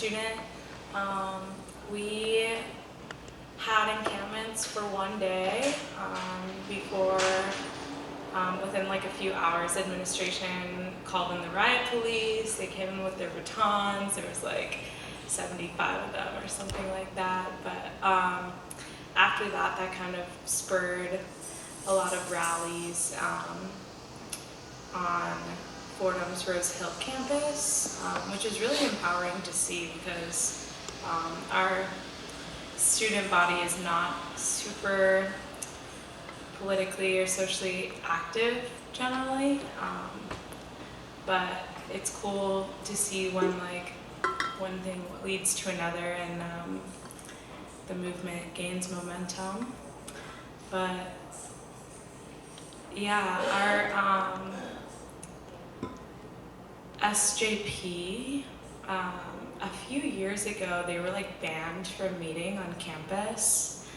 student. We had encampments for one day before, within like a few hours, administration called in the riot police. They came in with their batons. There was like 75 of them or something like that. But after that, that kind of spurred a lot of rallies on Fordham's Rose Hill campus, which is really empowering to see because our student body is not super politically or socially active generally, but it's cool to see when like one thing leads to another and the movement gains momentum. But yeah, our SJP, a few years ago, they were like banned from meeting on campus.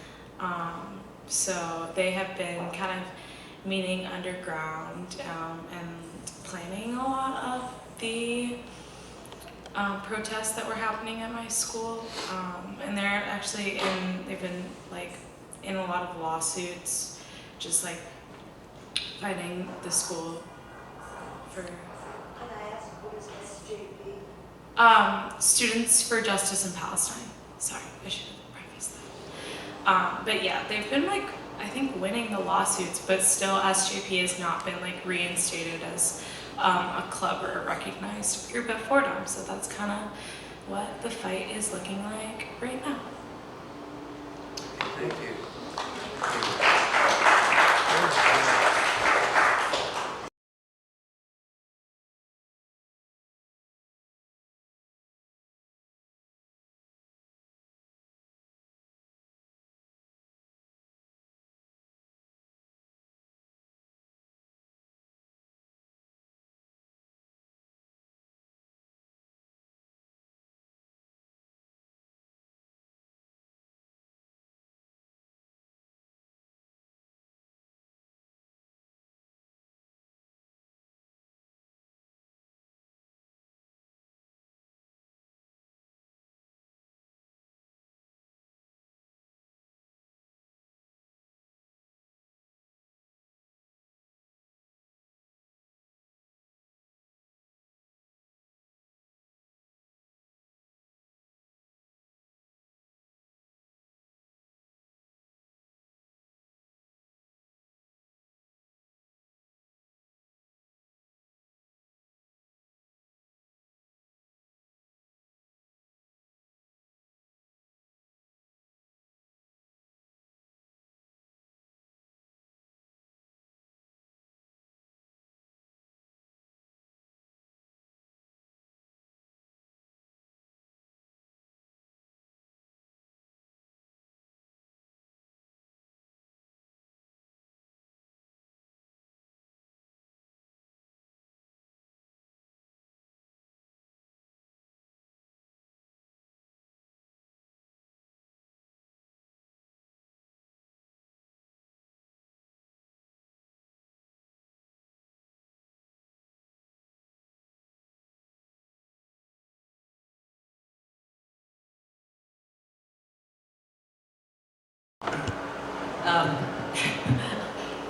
So they have been kind of meeting underground and planning a lot of the protests that were happening at my school. And they're actually they've been like in a lot of lawsuits, just like fighting the school for. Students for Justice in Palestine. Sorry, I should have prefaced that. But yeah, they've been like, I think, winning the lawsuits, but still SJP has not been like reinstated as a club or a recognized group at Fordham. So that's kind of what the fight is looking like right now. Thank you.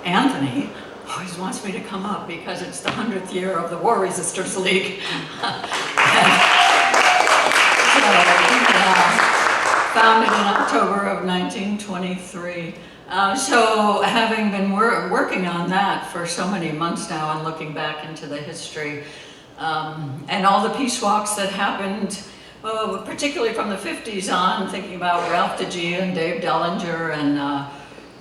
Anthony always wants me to come up because it's the 100th year of the War Resisters League. Founded in October of 1923. So having been working on that for so many months now and looking back into the history and all the peace walks that happened, particularly from the 50s on, thinking about Ralph DeGea and Dave Dellinger and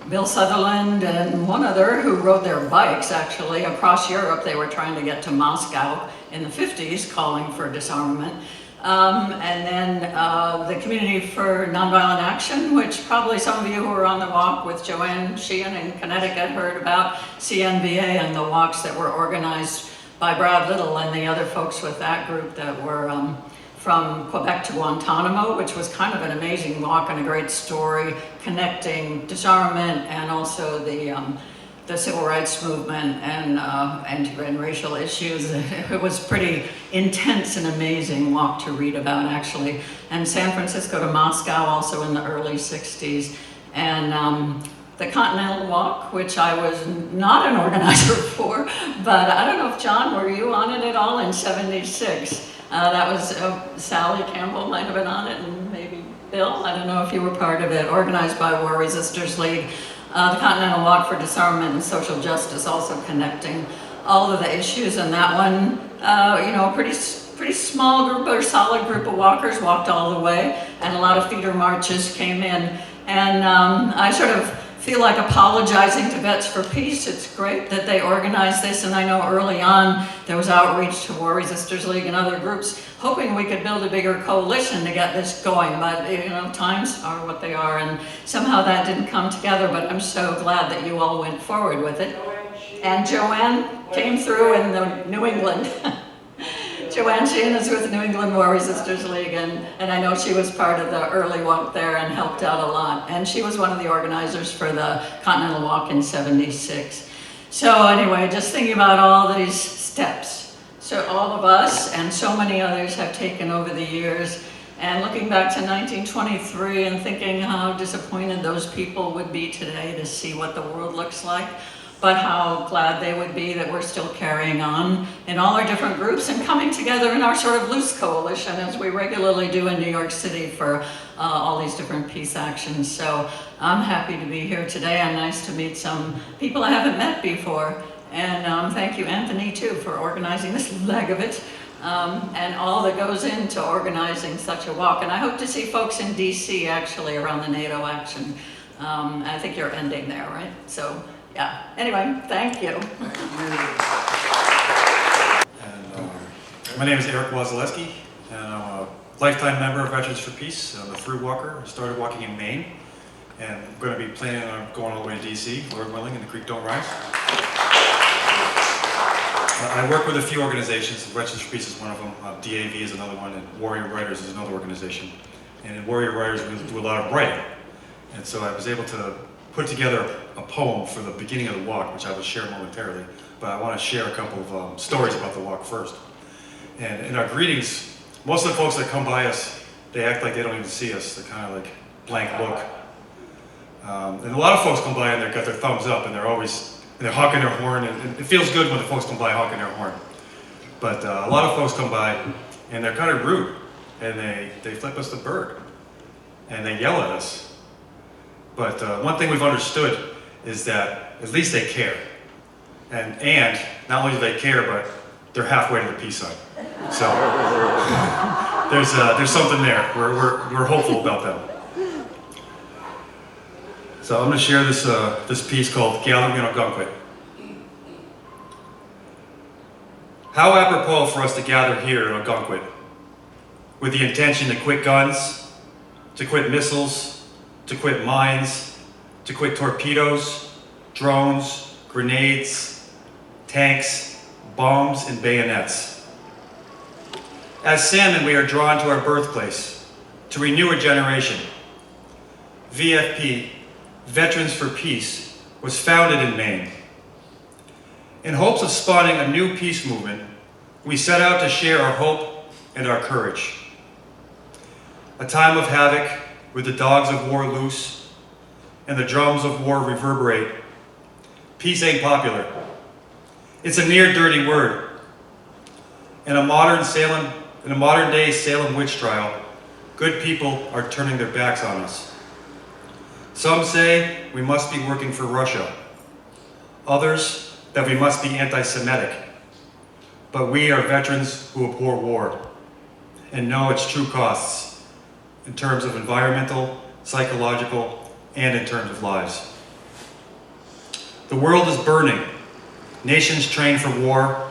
Bill Sutherland and one other who rode their bikes actually across Europe. They were trying to get to Moscow in the 50s, calling for disarmament. And then the Community for Nonviolent Action, which probably some of you who were on the walk with Joanne Sheehan in Connecticut heard about, CNVA and the walks that were organized by Brad Little and the other folks with that group that were from Quebec to Guantanamo, which was kind of an amazing walk and a great story connecting disarmament and also the the civil rights movement and racial issues. It was pretty intense and amazing walk to read about, actually. And San Francisco to Moscow also in the early 60s. And the Continental Walk, which I was not an organizer for, but I don't know if, John, were you on it at all in 76? That was, Sally Campbell might have been on it, and maybe Bill, I don't know if you were part of it, organized by War Resisters League. The Continental Walk for Disarmament and Social Justice, also connecting all of the issues. And that one, pretty small group or solid group of walkers walked all the way, and a lot of feeder marches came in. And I sort of feel like apologizing to Vets for Peace. It's great that they organized this, and I know early on there was outreach to War Resisters League and other groups hoping we could build a bigger coalition to get this going, but times are what they are, and somehow that didn't come together, but I'm so glad that you all went forward with it. And Joanne came through in the New England. Joanne Sheehan is with New England War Resisters League, and I know she was part of the early walk there and helped out a lot. And she was one of the organizers for the Continental Walk in 76. So anyway, just thinking about all these steps. So all of us and so many others have taken over the years. And looking back to 1923 and thinking how disappointed those people would be today to see what the world looks like, but how glad they would be that we're still carrying on in all our different groups and coming together in our sort of loose coalition as we regularly do in New York City for all these different peace actions. So I'm happy to be here today, and nice to meet some people I haven't met before. And thank you, Anthony, too, for organizing this leg of it. And all that goes into organizing such a walk. And I hope to see folks in DC actually around the NATO action. I think you're ending there, right? So. Yeah, anyway, thank you. And, my name is Eric Wazaleski, and I'm a lifetime member of Veterans for Peace. I'm a through walker. I started walking in Maine, and I'm going to be planning on going all the way to DC, Lord willing, and the creek don't rise. I work with a few organizations. Veterans for Peace is one of them, DAV is another one, and Warrior Writers is another organization. And in Warrior Writers, we do a lot of writing. And so I was able to put together a poem for the beginning of the walk, which I will share momentarily, but I want to share a couple of stories about the walk first. And in our greetings, most of the folks that come by us, they act like they don't even see us. They're kind of like blank look. And a lot of folks come by and they've got their thumbs up, and they're honking their horn, and it feels good when the folks come by honking their horn. But a lot of folks come by and they're kind of rude, and they flip us the bird, and they yell at us. But one thing we've understood is that at least they care. And not only do they care, but they're halfway to the peace sign. So there's something there. We're hopeful about them. So I'm going to share this piece called Gathering in Algonquin. How apropos for us to gather here in Algonquin with the intention to quit guns, to quit missiles, to quit mines, to quit torpedoes, drones, grenades, tanks, bombs, and bayonets. As salmon, we are drawn to our birthplace, to renew a generation. VFP, Veterans for Peace, was founded in Maine. In hopes of spawning a new peace movement, we set out to share our hope and our courage. A time of havoc, with the dogs of war loose and the drums of war reverberate. Peace ain't popular. It's a near dirty word. In a modern day Salem witch trial, good people are turning their backs on us. Some say we must be working for Russia. Others that we must be anti-Semitic. But we are veterans who abhor war and know its true costs in terms of environmental, psychological, and in terms of lives. The world is burning. Nations train for war.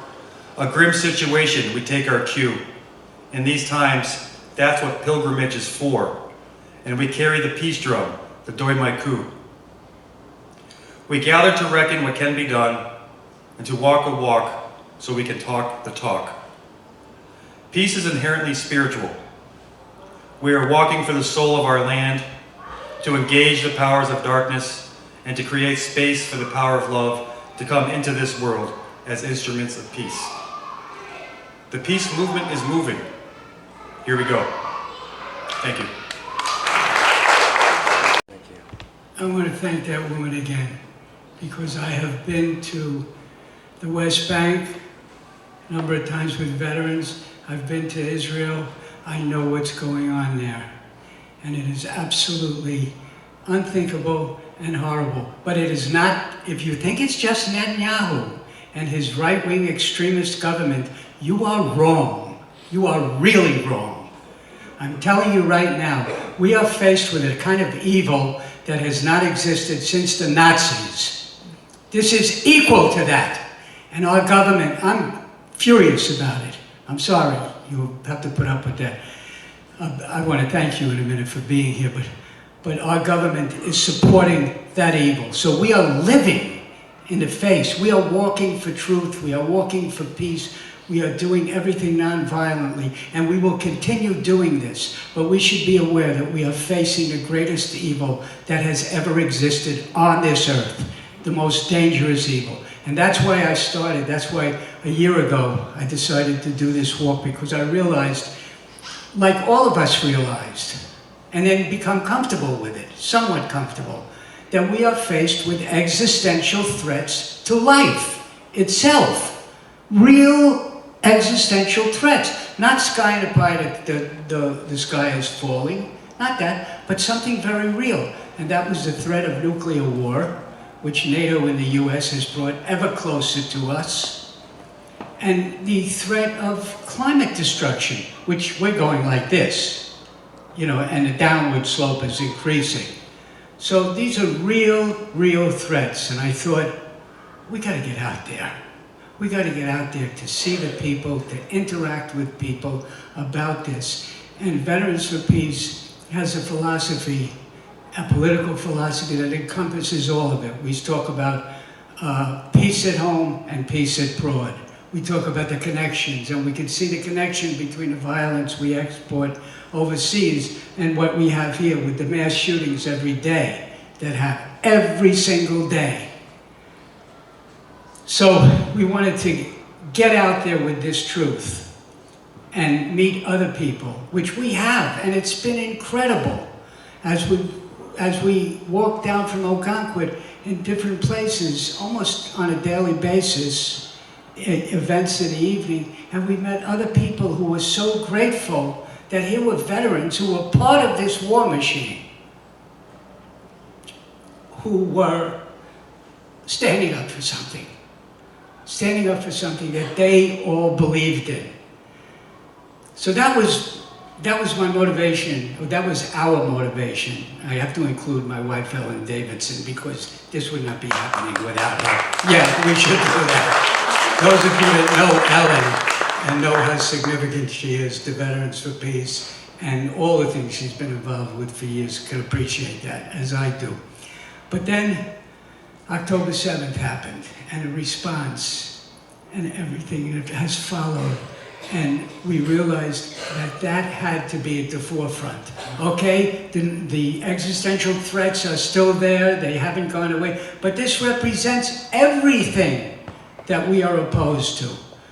A grim situation, we take our cue. In these times, that's what pilgrimage is for. And we carry the peace drum, the Doi Mai Ku. We gather to reckon what can be done and to walk a walk so we can talk the talk. Peace is inherently spiritual. We are walking for the soul of our land, to engage the powers of darkness and to create space for the power of love to come into this world as instruments of peace. The peace movement is moving. Here we go. Thank you. I want to thank that woman again, because I have been to the West Bank a number of times with veterans. I've been to Israel. I know what's going on there. And it is absolutely unthinkable and horrible. But it is not, if you think it's just Netanyahu and his right-wing extremist government, you are wrong. You are really wrong. I'm telling you right now, we are faced with a kind of evil that has not existed since the Nazis. This is equal to that. And our government, I'm furious about it. I'm sorry, you have to put up with that. I want to thank you in a minute for being here, but our government is supporting that evil. So we are living in the face. We are walking for truth. We are walking for peace. We are doing everything non-violently, and we will continue doing this. But we should be aware that we are facing the greatest evil that has ever existed on this earth, the most dangerous evil. And that's why I started. That's why a year ago I decided to do this walk, because I realized, like all of us realized, and then become comfortable with it, somewhat comfortable, that we are faced with existential threats to life itself. Real existential threats. Not sky in a pie that the sky is falling, not that, but something very real. And that was the threat of nuclear war, which NATO and the US has brought ever closer to us. And the threat of climate destruction, which we're going like this, you know, and the downward slope is increasing. So these are real threats. And I thought, we gotta get out there. We got to get out there to see the people, to interact with people about this. And Veterans for Peace has a philosophy, a political philosophy that encompasses all of it. We talk about peace at home and peace abroad. We talk about the connections, and we can see the connection between the violence we export overseas and what we have here with the mass shootings every day that happen every single day. So we wanted to get out there with this truth and meet other people, which we have, and it's been incredible. As we walk down from Oconquit in different places, almost on a daily basis, events in the evening, and we met other people who were so grateful that here were veterans who were part of this war machine, who were standing up for something. Standing up for something that they all believed in. So that was my motivation, or that was our motivation. I have to include my wife, Ellen Davidson, because this would not be happening without her. Yeah, we should do that. Those of you that know Ellen and know how significant she is to Veterans for Peace and all the things she's been involved with for years can appreciate that, as I do. But then October 7th happened, and a response and everything that has followed. And we realized that that had to be at the forefront. Okay, the existential threats are still there, they haven't gone away, but this represents everything that we are opposed to.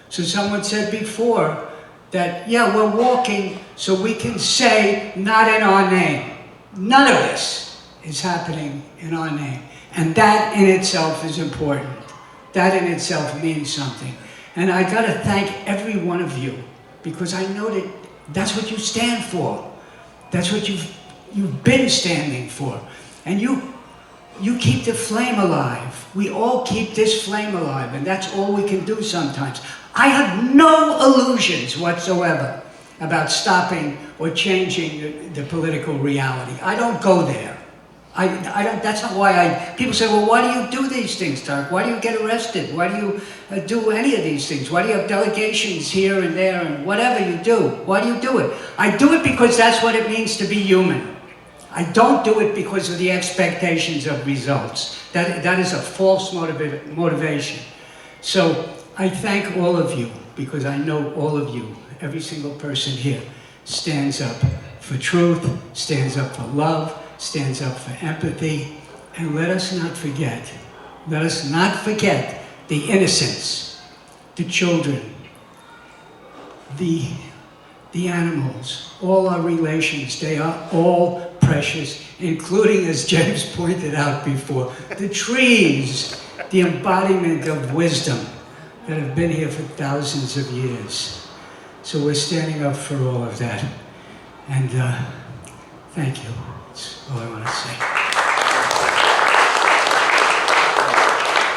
So someone said before that, yeah, we're walking so we can say, not in our name. None of this is happening in our name. And that in itself is important. That in itself means something. And I gotta thank every one of you, because I know that that's what you stand for. That's what you've been standing for. And you keep the flame alive. We all keep this flame alive, and that's all we can do sometimes. I have no illusions whatsoever about stopping or changing the political reality. I don't go there. I don't, that's not why people say, well, why do you do these things, Tarek? Why do you get arrested? Why do you do any of these things? Why do you have delegations here and there and whatever you do? Why do you do it? I do it because that's what it means to be human. I don't do it because of the expectations of results. That is a false motivation. So I thank all of you, because I know all of you, every single person here, stands up for truth, stands up for love, stands up for empathy, And let us not forget the innocents, the children, the animals, all our relations. They are all precious, including, as James pointed out before, the trees, the embodiment of wisdom that have been here for thousands of years. So we're standing up for all of that. And thank you. That's all I want to say.